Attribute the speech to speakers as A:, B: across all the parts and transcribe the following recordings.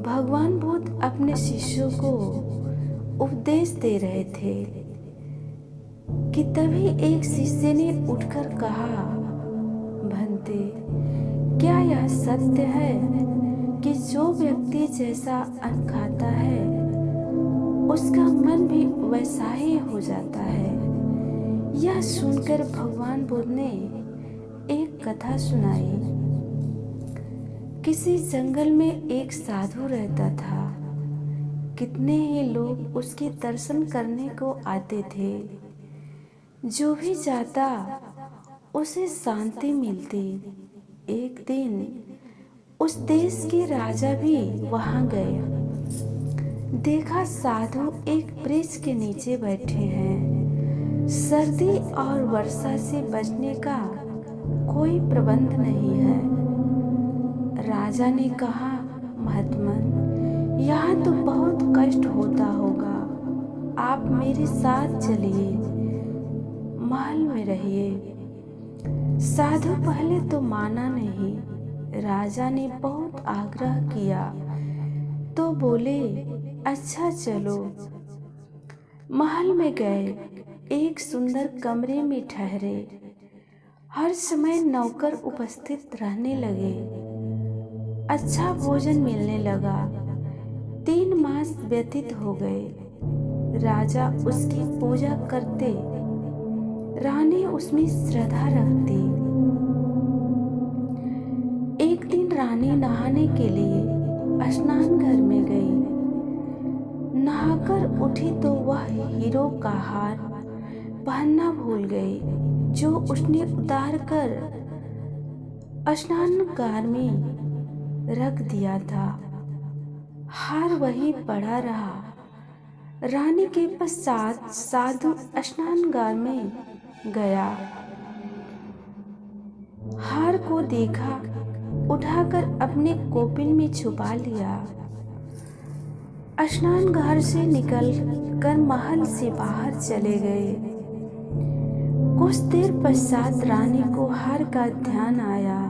A: भगवान बुद्ध अपने शिष्यों को उपदेश दे रहे थे कि तभी एक शिष्य ने उठकर कहा, भंते, क्या यह सत्य है कि जो व्यक्ति जैसा अन्न खाता है उसका मन भी वैसा ही हो जाता है? यह सुनकर भगवान बुद्ध ने एक कथा सुनाई। किसी जंगल में एक साधु रहता था। कितने ही लोग उसके दर्शन करने को आते थे। जो भी जाता उसे शांति मिलती। एक दिन उस देश के राजा भी वहां गए। देखा साधु एक वृक्ष के नीचे बैठे हैं। सर्दी और वर्षा से बचने का कोई प्रबंध नहीं है। राजा ने कहा, महात्मन, यहाँ तो बहुत कष्ट होता होगा। आप मेरे साथ चलिए, महल में रहिए। साधु पहले तो माना नहीं। राजा ने बहुत आग्रह किया तो बोले, अच्छा चलो। महल में गए, एक सुंदर कमरे में ठहरे। हर समय नौकर उपस्थित रहने लगे। अच्छा भोजन मिलने लगा। 3 मास व्यतीत हो गए। राजा उसकी पूजा करते, रानी उसमें श्रद्धा रखती। एक दिन रानी नहाने के लिए स्नान घर में गई। नहाकर उठी तो वह हीरो का हार पहनना भूल गई, जो उसने उतार कर स्नानगार में रख दिया था। हार वहीं पड़ा रहा। रानी के पश्चात साधु स्नानगार में गया। हार को देखा, उठाकर अपने कोपिन में छुपा लिया। स्नानघर से निकल कर महल से बाहर चले गए। कुछ देर पश्चात रानी को हार का ध्यान आया।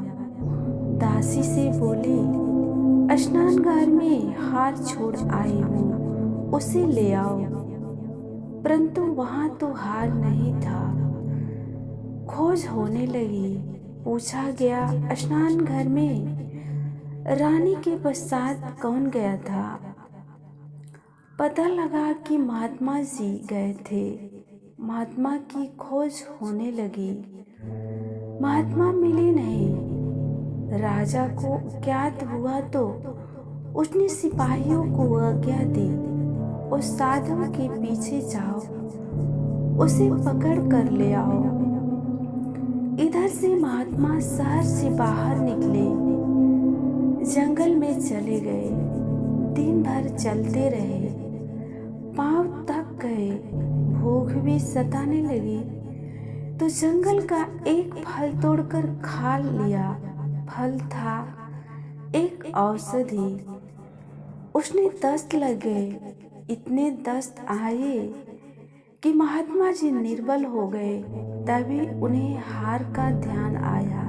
A: दासी से बोली, स्नानघर में हार छोड़ आई हूँ, उसे ले आओ। परंतु वहां तो हार नहीं था। खोज होने लगी। पूछा गया, स्नानघर में रानी के पश्चात कौन गया था? पता लगा कि महात्मा जी गए थे। महात्मा की खोज होने लगी। महात्मा मिले नहीं। राजा को ज्ञात हुआ तो उसने सिपाहियों को आज्ञा दी, उस साधु के पीछे जाओ, उसे पकड़ कर ले आओ। इधर से महात्मा शहर से बाहर निकले, जंगल में चले गए। दिन भर चलते रहे, पांव थक गए, भूख भी सताने लगी तो जंगल का एक फल तोड़कर खा लिया। फल था एक औषधि। उसने दस्त लग गए। इतने दस्त आए कि महात्मा जी निर्बल हो गए। तभी उन्हें हार का ध्यान आया।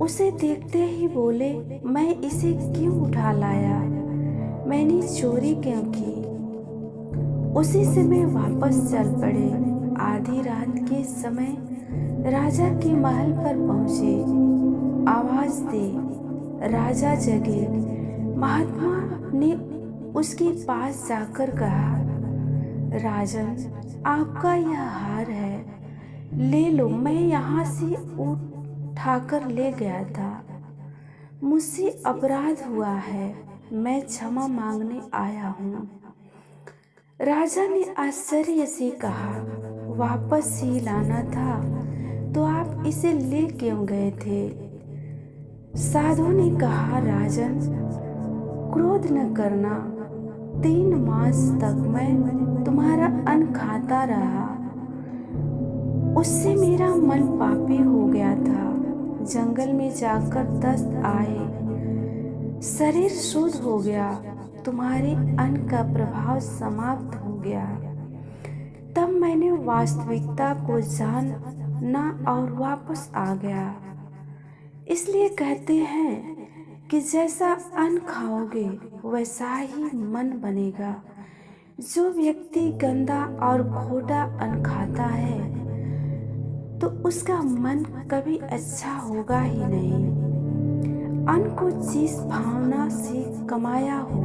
A: उसे देखते ही बोले, मैं इसे क्यों उठा लाया? मैंने चोरी क्यों की? उसी समय वापस चल पड़े। आधी रात के समय राजा के महल पर पहुंचे। आवाज दे, राजा जगे। महात्मा ने उसके पास जाकर कहा, राजन, आपका यह हार है, ले लो। मैं यहाँ से उठाकर ले गया था। मुझसे अपराध हुआ है, मैं क्षमा मांगने आया हूँ। राजा ने आश्चर्य से कहा, वापस ही लाना था तो आप इसे ले क्यों गए थे? साधु ने कहा, राजन, क्रोध न करना। 3 मास तक मैं तुम्हारा अन्न खाता रहा। उससे मेरा मन पापी हो गया था। जंगल में जाकर दस्त आए, शरीर शुद्ध हो गया, तुम्हारे अन्न का प्रभाव समाप्त हो गया। तब मैंने वास्तविकता को जाना और वापस आ गया। इसलिए कहते हैं कि जैसा अन्न खाओगे वैसा ही मन बनेगा। जो व्यक्ति गंदा और खोटा अन्न खाता है तो उसका मन कभी अच्छा होगा ही नहीं। अन्न को जिस भावना से कमाया हो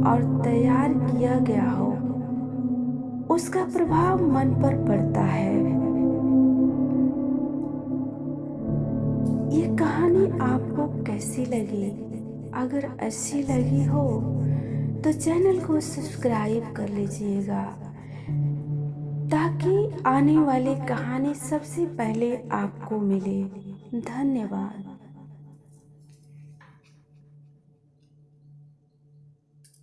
A: और तैयार किया गया हो उसका प्रभाव मन पर पड़ता है। ये कहानी आपको कैसी लगी? अगर अच्छी लगी हो तो चैनल को सब्सक्राइब कर लीजिएगा ताकि आने वाली कहानी सबसे पहले आपको मिले। धन्यवाद।